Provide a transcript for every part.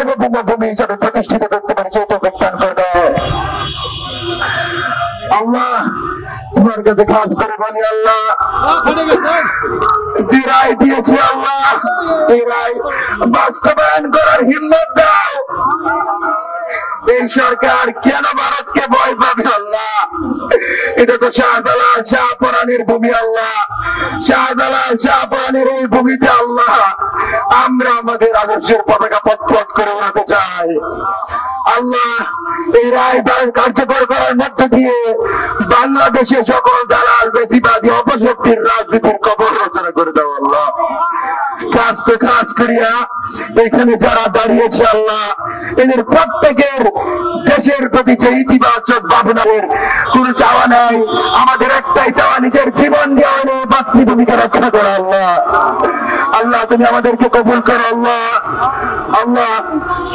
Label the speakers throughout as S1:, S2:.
S1: সার্বভৌম ভূমি হিসাবে প্রতিষ্ঠিত করতে পারে সেই তৌফিক দান করে দাও আল্লাহ। তোমার কাছে খাস করে বলি আল্লাহ, যে রায় দিয়েছি আল্লাহ, এই রায় বাস্তবায়ন করার হিম্মত দাও। এই সরকার কেন ভারতকে ভয় পাবে আল্লাহ? এটা তো শাহজালাল শাহপরাণীর ভূমি আল্লাহ। শাহজালাল শাহপরাণীর এই ভূমিতে আল্লাহ আমরা আমাদের আদর্শের পতাকা পথ করে উড়াতে চাই আল্লাহ। এই রায় কার্যকর করার মধ্য দিয়ে বাংলাদেশে সকল দালাল বেশিবাদী অপশক্তির রাজনীতির কবর রচনা করে দাও আল্লাহ। কাজ তো কাজ করিয়া এখানে যারা দাঁড়িয়েছে আল্লাহ, এদের প্রত্যেকের দেশের প্রতি যে ইতিবাচক ভাবনার কোন চাওয়া নাই। আমাদের একটাই চাওয়া, নিজের জীবন দিয়ে মাতৃভূমিকে রক্ষা করা আল্লাহ। আল্লাহ তুমি আমাদেরকে কবুল করো আল্লাহ। আল্লাহ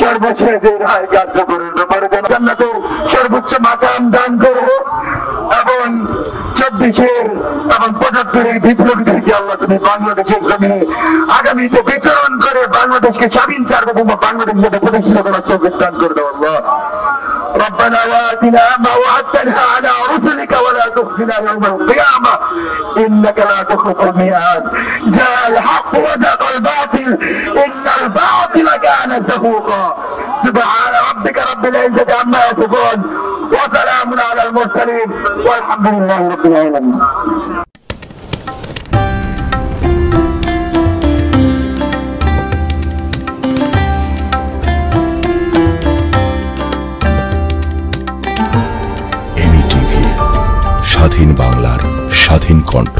S1: সর্বশেষ এই রায় কার্যকরের ব্যাপারে জান্নাতের সর্বোচ্চ মাকাম দান করো এবং 24-এর এবং 75-এর বিপ্লবীদেরকে আল্লাহ তুমি বাংলাদেশের জমিনে আগামীতে বিচরণ করে বাংলাদেশকে স্বাধীন সার্বভৌম বাংলাদেশ হিসেবে প্রতিষ্ঠিত করার তৌফিক দান করে দাও আল্লাহ। ربنا وآتنا ما وعدتنا على رسلك ولا تخزنا يوم القيامة إنك لا تخلف الميعاد. جاء الحق وزهق الباطل إن الباطل كان زهوقا. سبحان ربك رب العزة عما يصفون وسلام على المرسلين والحمد لله رب العالمين.
S2: স্বাধীন বাংলার স্বাধীন কণ্ঠ।